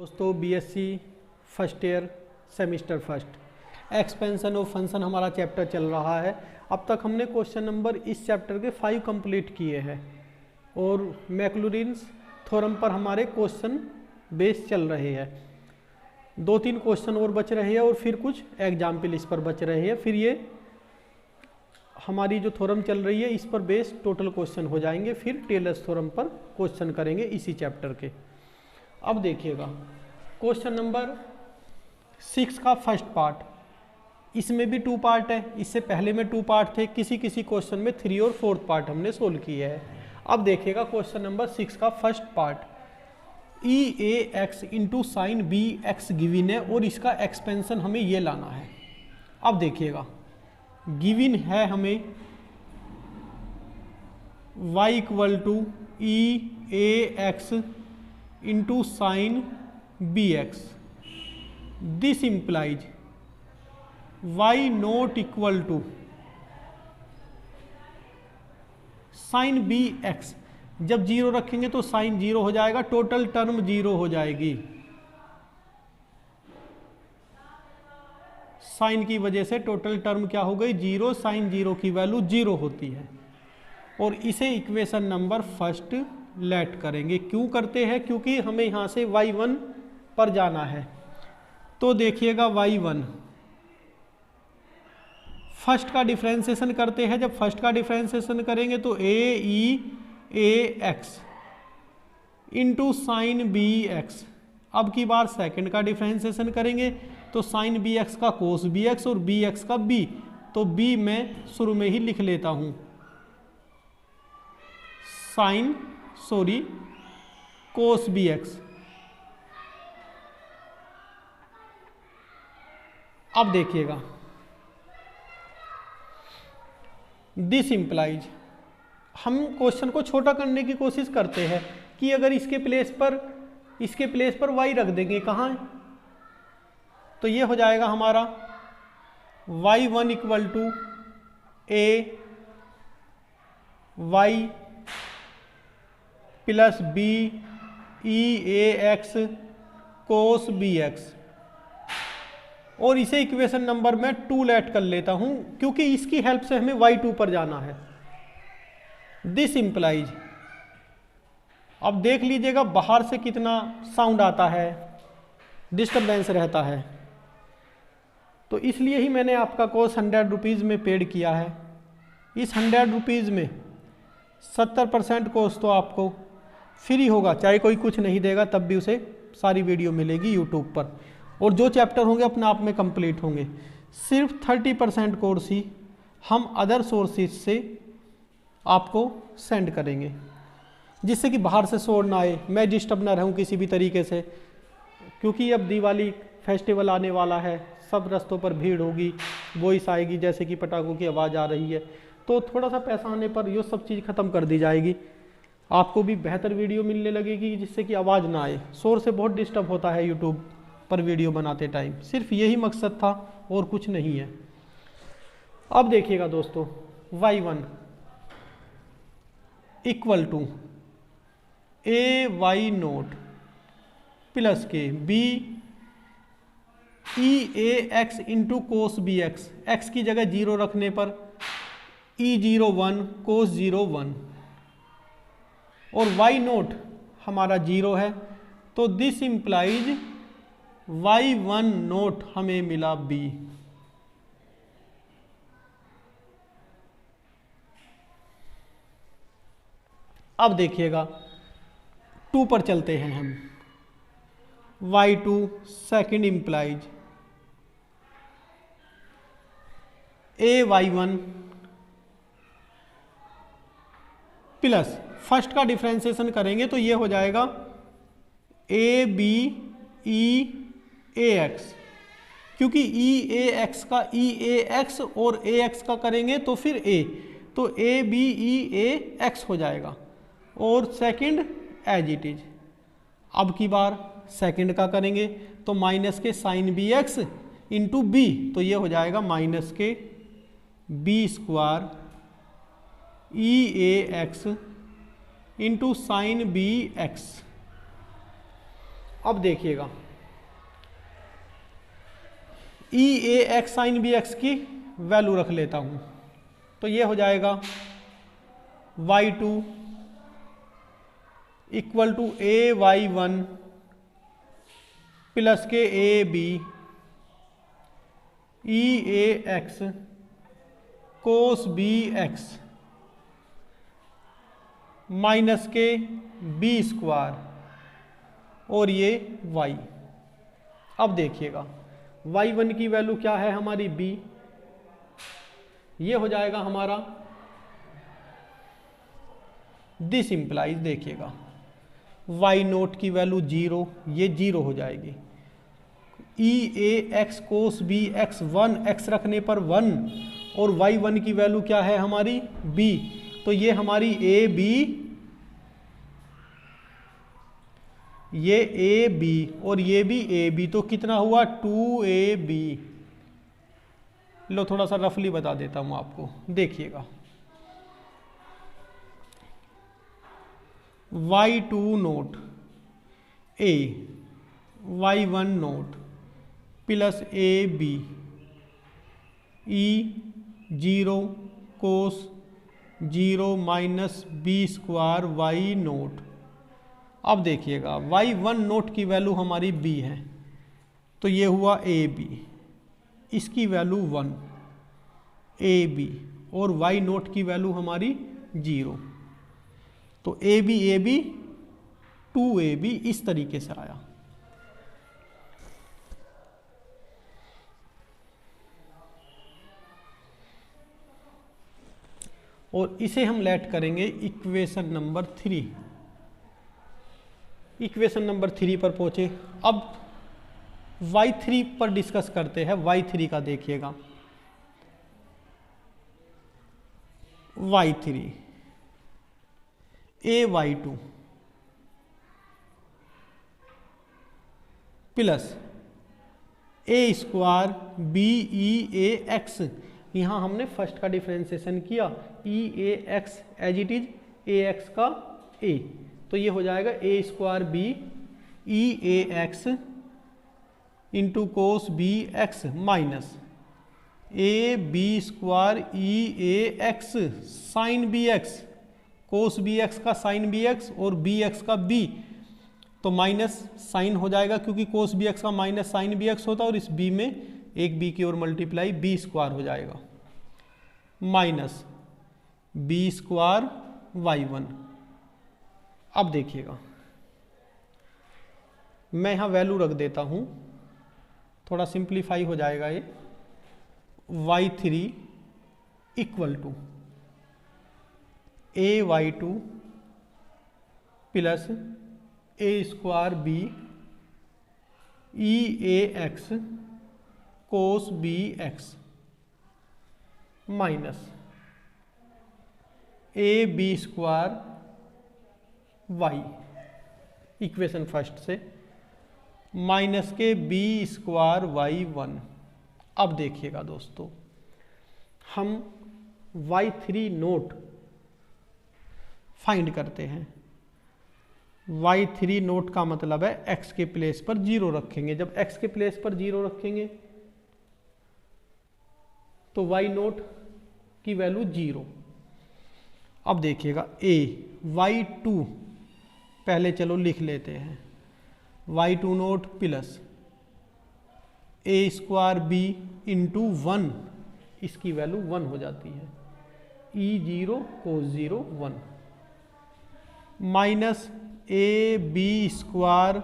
दोस्तों BSc first year semester first expansion of function हमारा chapter चल रहा है। अब तक हमने क्वेश्चन नंबर इस चैप्टर के 5 कंप्लीट किए हैं और मैक्लॉरिन्स थ्योरम पर हमारे क्वेश्चन बेस चल रहे हैं। 2-3 क्वेश्चन और बच रहे हैं और फिर कुछ एग्जाम्पल इस पर बच रहे हैं। फिर ये हमारी जो थ्योरम चल रही है इस पर बेस टोटल क्वेश्चन हो जाएंगे। फिर टेलर्स थ्योरम पर क्वेश्चन करेंगे इसी चैप्टर के। अब देखिएगा क्वेश्चन नंबर 6 का फर्स्ट पार्ट, इसमें भी 2 पार्ट है। इससे पहले में 2 पार्ट थे, किसी किसी क्वेश्चन में 3 और 4th पार्ट हमने सोल्व किया है। अब देखिएगा क्वेश्चन नंबर 6 का फर्स्ट पार्ट, ई ए x into sine B x given है और इसका एक्सपेंशन हमें ये लाना है। अब देखिएगा गिविन है हमें y equal to E A x into sine B X. This implies y not equal to sine B X. जब 0 रखेंगे तो साइन 0 हो जाएगा, टोटल टर्म 0 हो जाएगी। साइन की वजह से टोटल टर्म क्या हो गई 0, साइन 0 की वैल्यू 0 होती है। और इसे इक्वेशन नंबर फर्स्ट लेट करेंगे। क्यों करते हैं? क्योंकि हमें यहाँ से y1 पर जाना है। तो देखिएगा y1 फर्स्ट का डिफरेंशिएशन करते हैं। जब फर्स्ट का डिफरेंशिएशन करेंगे तो a e A x into sine B x. अब की बार सेकंड का डिफरेंशिएशन करेंगे तो साइन बी एक्स का कोस बी एक्स और बी एक्स का बी। तो बी मैं शुरू में ही लिख लेता हूं कोस बी एक्स। अब देखिएगा दिस इंप्लाइज, हम क्वेश्चन को छोटा करने की कोशिश करते हैं कि अगर इसके प्लेस पर y रख देंगे कहाँ, तो ये हो जाएगा हमारा y1 equal to A Y plus B E A x cos B x. और इसे इक्वेशन नंबर में 2 लेट कर लेता हूं क्योंकि इसकी हेल्प से हमें y2 पर जाना है। दिस इंप्लाइज, अब देख लीजिएगा बाहर से कितना साउंड आता है, डिस्टर्बेंस रहता है। तो इसलिए ही मैंने आपका कोर्स 100 रुपीज़ में पेड किया है। इस 100 रुपीज़ में 70% कोर्स तो आपको फ्री होगा, चाहे कोई कुछ नहीं देगा तब भी उसे सारी वीडियो मिलेगी यूट्यूब पर। और जो चैप्टर होंगे अपने आप में कंप्लीट होंगे। सिर्फ 30% कोर्स ही हम अदर सोर्सेज से आपको सेंड करेंगे, जिससे कि बाहर से शोर ना आए, मैं डिस्टर्ब ना रहूं किसी भी तरीके से। क्योंकि अब दिवाली फेस्टिवल आने वाला है, सब रास्तों पर भीड़ होगी, वॉइस आएगी जैसे कि पटाखों की आवाज़ आ रही है। तो थोड़ा सा पैसा आने पर ये सब चीज़ ख़त्म कर दी जाएगी। आपको भी बेहतर वीडियो मिलने लगेगी जिससे कि आवाज़ ना आए। शोर से बहुत डिस्टर्ब होता है यूट्यूब पर वीडियो बनाते टाइम। सिर्फ यही मकसद था और कुछ नहीं है। अब देखिएगा दोस्तों y1 equal to A y naught plus के बी ई ए x into cos B x. X की जगह 0 रखने पर ई 0 1 कोस 0 1 और y नोट हमारा 0 है। तो दिस इंप्लाइज y1 नोट हमें मिला b। अब देखिएगा 2 पर चलते हैं हम। y2 second implies A y1 plus first का डिफरेंशिएशन करेंगे तो ये हो जाएगा A B E A x. क्योंकि ई ए एक्स का ई ए एक्स और ए एक्स का करेंगे तो फिर ए, तो A B E A x हो जाएगा। और सेकंड एज इट इज। अब की बार सेकंड का करेंगे तो माइनस के sine B x into b. तो ये हो जाएगा माइनस के बी स्क्वायर ई ए x into sine B x. अब देखिएगा ई ए एक्स साइन बी एक्स की वैल्यू रख लेता हूं, तो ये हो जाएगा y2 equal to A y one plus के a B E A x cos B x minus के बी स्क्वायर और ये y। अब देखिएगा y1 की वैल्यू क्या है हमारी b, ये हो जाएगा हमारा दिस इंप्लाइज, देखिएगा y0 की वैल्यू 0, ये 0 हो जाएगी। ई ए x cos B x 1, x रखने पर 1 और y1 की वैल्यू क्या है हमारी b, तो ये हमारी ए बी, ये ए बी और ये भी ए बी, तो कितना हुआ 2ab। लो थोड़ा सा रफली बता देता हूं आपको, देखिएगा y2 not a y1 note plus A B E 0 cos 0 minus B square Y not. अब देखिएगा y1 नोट की वैल्यू हमारी b है, तो ये हुआ ए बी, इसकी वैल्यू 1 ए बी और y नोट की वैल्यू हमारी 0, तो ए बी 2ab इस तरीके से आया। और इसे हम लेट करेंगे इक्वेशन नंबर 3। इक्वेशन नंबर 3 पर पहुंचे। अब y3 पर डिस्कस करते हैं। y3 का देखिएगा, y3 a y2 plus A square B E A x, यहाँ हमने फर्स्ट का डिफ्रेंसिएशन किया, e A x as it is a x का ए, तो ये हो जाएगा a square B E A x into cos B x minus A B square e A x sine B x, cos B x का sine B x और b x का b, तो minus sine हो जाएगा क्योंकि कोस B x का minus sine B x होता है, और इस बी में एक बी की ओर मल्टीप्लाई बी स्क्वायर हो जाएगा minus B square Y one. अब देखिएगा मैं यहाँ वैल्यू रख देता हूँ, थोड़ा सिंप्लीफाई हो जाएगा ये, y3 equal to A y2 plus A square B E A x cos B x minus A B square Y, equation first से, माइनस के बी स्क्वायर वाई वन। अब देखिएगा दोस्तों, हम y3 नोट फाइंड करते हैं। y3 नोट का मतलब है x के प्लेस पर 0 रखेंगे। जब x के प्लेस पर 0 रखेंगे तो y नोट की वैल्यू 0। अब देखिएगा a y2 पहले चलो लिख लेते हैं, y2 नोट प्लस ए स्क्वायर बी इंटू 1, इसकी वैल्यू 1 हो जाती है, E0 cos 0 1 minus A B square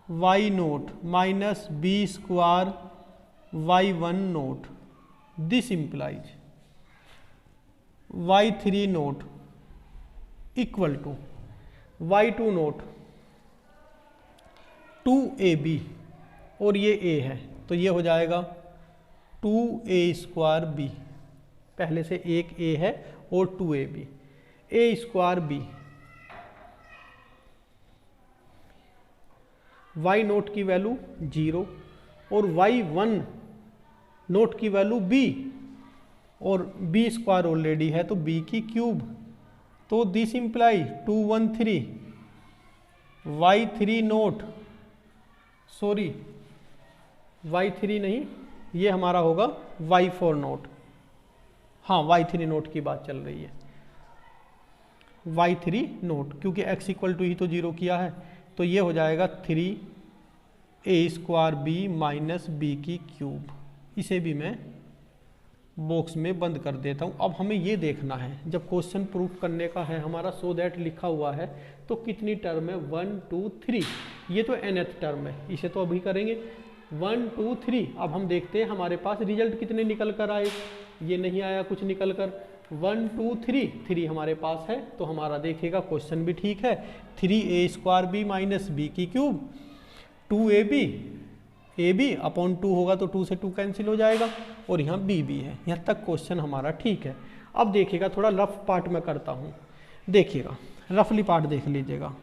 Y naught minus B square Y one naught. This implies y3 naught equal to y2 naught 2ab और ये a है, तो ये हो जाएगा 2a स्क्वायर b, पहले से एक a है और 2ab, a square b y note की वैल्यू 0 और y1 नोट की वैल्यू b, और b स्क्वायर ऑलरेडी है तो b की क्यूब, तो this imply 213 y3 note sorry y3 नहीं, ये हमारा होगा y4 नोट। हाँ y3 नोट की बात चल रही है, y3 नोट, क्योंकि x इक्वल टू ही तो 0 किया है, तो ये हो जाएगा 3a² b माइनस बी की क्यूब। इसे भी मैं बॉक्स में बंद कर देता हूँ। अब हमें ये देखना है, जब क्वेश्चन प्रूफ करने का है हमारा, सो दैट लिखा हुआ है, तो कितनी टर्म है 1 2 3, ये तो nth टर्म है, इसे तो अभी करेंगे 1 2 3। अब हम देखते हैं हमारे पास रिजल्ट कितने निकल कर आए, ये नहीं आया कुछ निकल कर 1 2 3 हमारे पास है, तो हमारा देखिएगा क्वेश्चन भी ठीक है। 3a² b माइनस बी की क्यूब 2ab, ab अपॉन 2 होगा तो 2 से 2 कैंसिल हो जाएगा, और यहाँ b है। यहाँ तक क्वेश्चन हमारा ठीक है। अब देखिएगा थोड़ा रफ पार्ट में करता हूँ, देखिएगा रफली पार्ट देख लीजिएगा।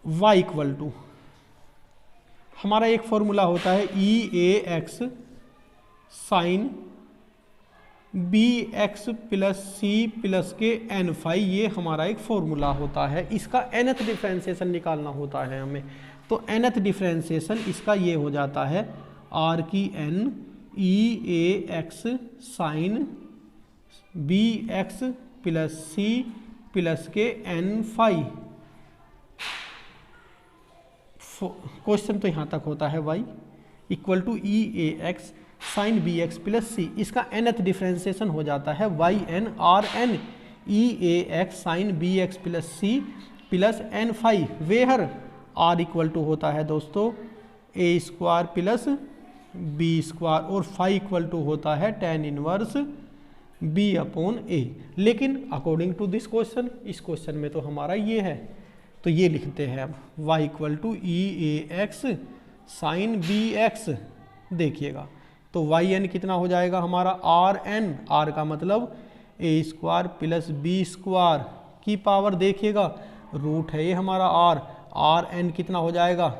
y इक्वल टू हमारा एक फॉर्मूला होता है EAX sine BX plus C plus के n फाई, ये हमारा एक फॉर्मूला होता है। इसका nth डिफ्रेंसिएशन निकालना होता है हमें, तो nth डिफ्रेंसिएशन इसका ये हो जाता है r की n EAX sine BX plus C plus के n फाई। क्वेश्चन तो यहाँ तक होता है y equal to EAX sine BX plus C, इसका nth डिफ्रेंसिएशन हो जाता है yn Rn EAX sine BX plus C plus n phi, where r equal to होता है दोस्तों a² प्लस b², और फाई इक्वल टू होता है tan inverse b upon a। लेकिन अकॉर्डिंग टू दिस क्वेश्चन, इस क्वेश्चन में तो हमारा ये है, तो ये लिखते हैं अब y equal to EAX sine BX। देखिएगा तो yn कितना हो जाएगा हमारा Rn, r का मतलब a² प्लस b² की पावर, देखिएगा रूट है ये हमारा r, Rn कितना हो जाएगा,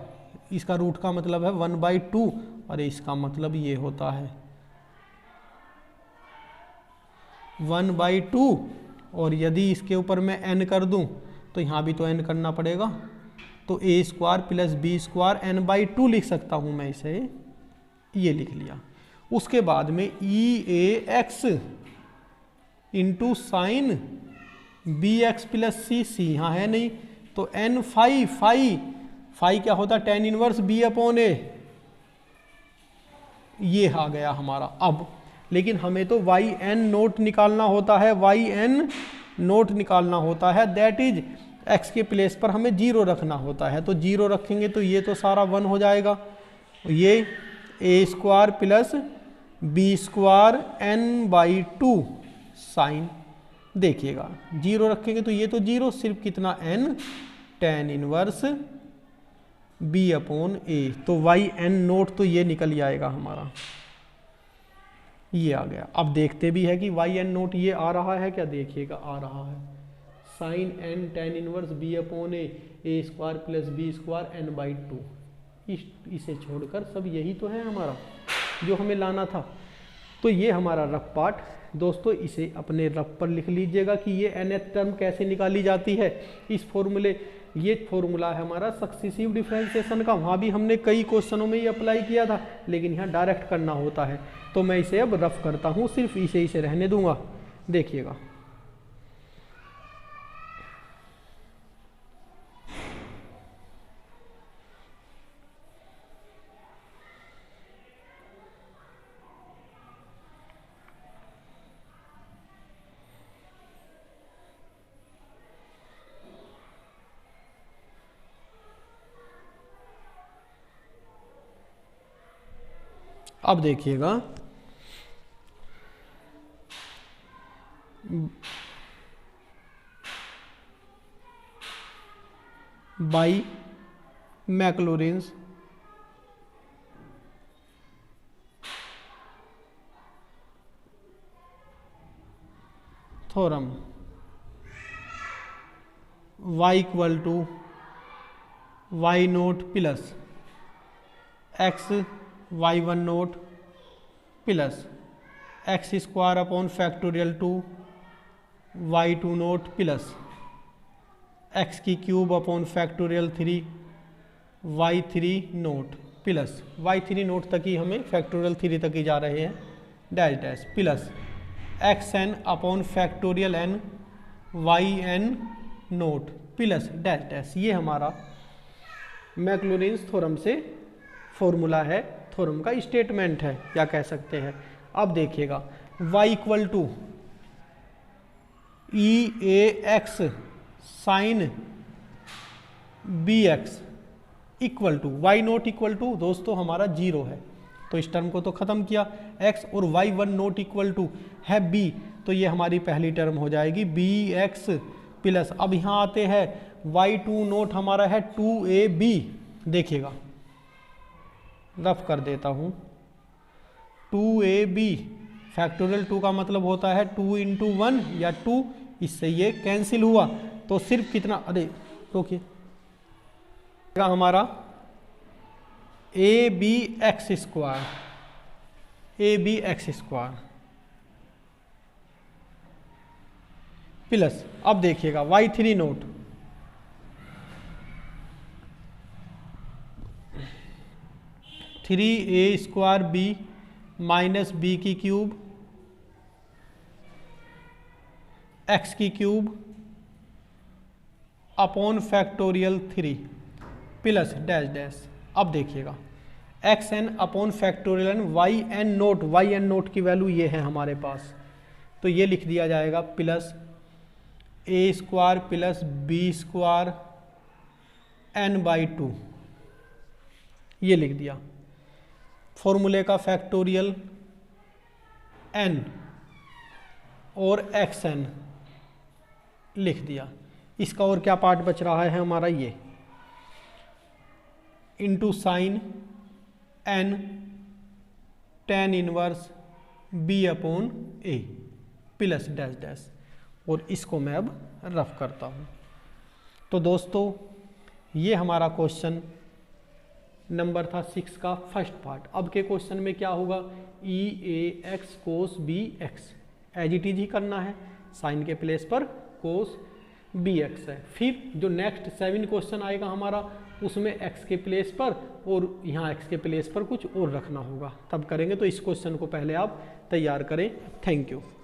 इसका रूट का मतलब है 1/2, और इसका मतलब ये होता है 1/2। और यदि इसके ऊपर मैं n कर दूं तो यहाँ भी तो n करना पड़ेगा, तो a² प्लस b² n/2 लिख सकता हूँ मैं इसे, ये लिख लिया। उसके बाद में EAX into sine BX plus C यहाँ है नहीं, तो n फाई, फाई क्या होता है tan inverse b upon a, ये आ गया हमारा। अब लेकिन हमें तो yn नोट निकालना होता है, yn नोट निकालना होता है, दैट इज x के प्लेस पर हमें 0 रखना होता है, तो 0 रखेंगे तो ये तो सारा 1 हो जाएगा, ये a² plus b² n/2 sign, देखिएगा 0 रखेंगे तो ये तो 0, सिर्फ कितना n tan inverse b upon a, तो yn नोट तो ये निकल जाएगा हमारा, ये आ गया। अब देखते भी है कि yn नोट ये आ रहा है क्या, देखिएगा आ रहा है sine n tan inverse b upon a² plus b² n/2। इसे छोड़कर सब यही तो है हमारा जो हमें लाना था। तो ये हमारा रफ पार्ट दोस्तों, इसे अपने रफ पर लिख लीजिएगा कि ये nth टर्म कैसे निकाली जाती है। इस फॉर्मूले, ये फॉर्मूला है हमारा सक्सेसिव डिफरेंशिएशन का, वहाँ भी हमने कई क्वेश्चनों में ये अप्लाई किया था, लेकिन यहाँ डायरेक्ट करना होता है। तो मैं इसे अब रफ करता हूँ, सिर्फ इसे रहने दूंगा, देखिएगा। अब देखिएगा by Maclaurin's theorem y equal to y naught plus x y1 note plus x² upon factorial two y2 naught plus x की cube upon factorial 3 y 3 naught plus y 3 naught तक ही हमें फैक्टोरियल 3 तक ही जा रहे हैं dash dash plus x n upon factorial n y n naught plus dash dash. ये हमारा मैक्लॉरिन्स थ्योरम से फॉर्मूला है, थ्योरम का स्टेटमेंट है या कह सकते हैं। अब देखिएगा y equal to E A x sine B x equal to y naught equal to दोस्तों हमारा 0 है, तो इस टर्म को तो ख़त्म किया x, और y1 नोट इक्वल टू है b, तो ये हमारी पहली टर्म हो जाएगी bx प्लस, अब यहाँ आते हैं y2 नोट हमारा है 2ab। देखिएगा रफ कर देता हूँ, 2ab फैक्टोरियल 2 का मतलब होता है 2 इंटू 1 या 2, इससे ये कैंसिल हुआ तो सिर्फ कितना, अरे रोकिए, हमारा a b x square plus, अब देखिएगा y3 naught 3a² b minus b की क्यूब एक्स की cube upon factorial 3 plus dash dash. अब देखिएगा x n upon factorial n y n naught की वैल्यू ये है हमारे पास, तो ये लिख दिया जाएगा plus a² plus b² n/2, ये लिख दिया। फॉर्मूले का फैक्टोरियल n और xn लिख दिया। इसका और क्या पार्ट बच रहा है हमारा, ये into sine n tan inverse b upon a plus dash dash, और इसको मैं अब रफ करता हूँ। तो दोस्तों ये हमारा क्वेश्चन नंबर था 6 का फर्स्ट पार्ट। अब के क्वेश्चन में क्या होगा, e A x cos B x as it is ही करना है, साइन के प्लेस पर कोस बी एक्स है। फिर जो नेक्स्ट 7 क्वेश्चन आएगा हमारा, उसमें एक्स के प्लेस पर और यहाँ एक्स के प्लेस पर कुछ और रखना होगा, तब करेंगे। तो इस क्वेश्चन को पहले आप तैयार करें। Thank you.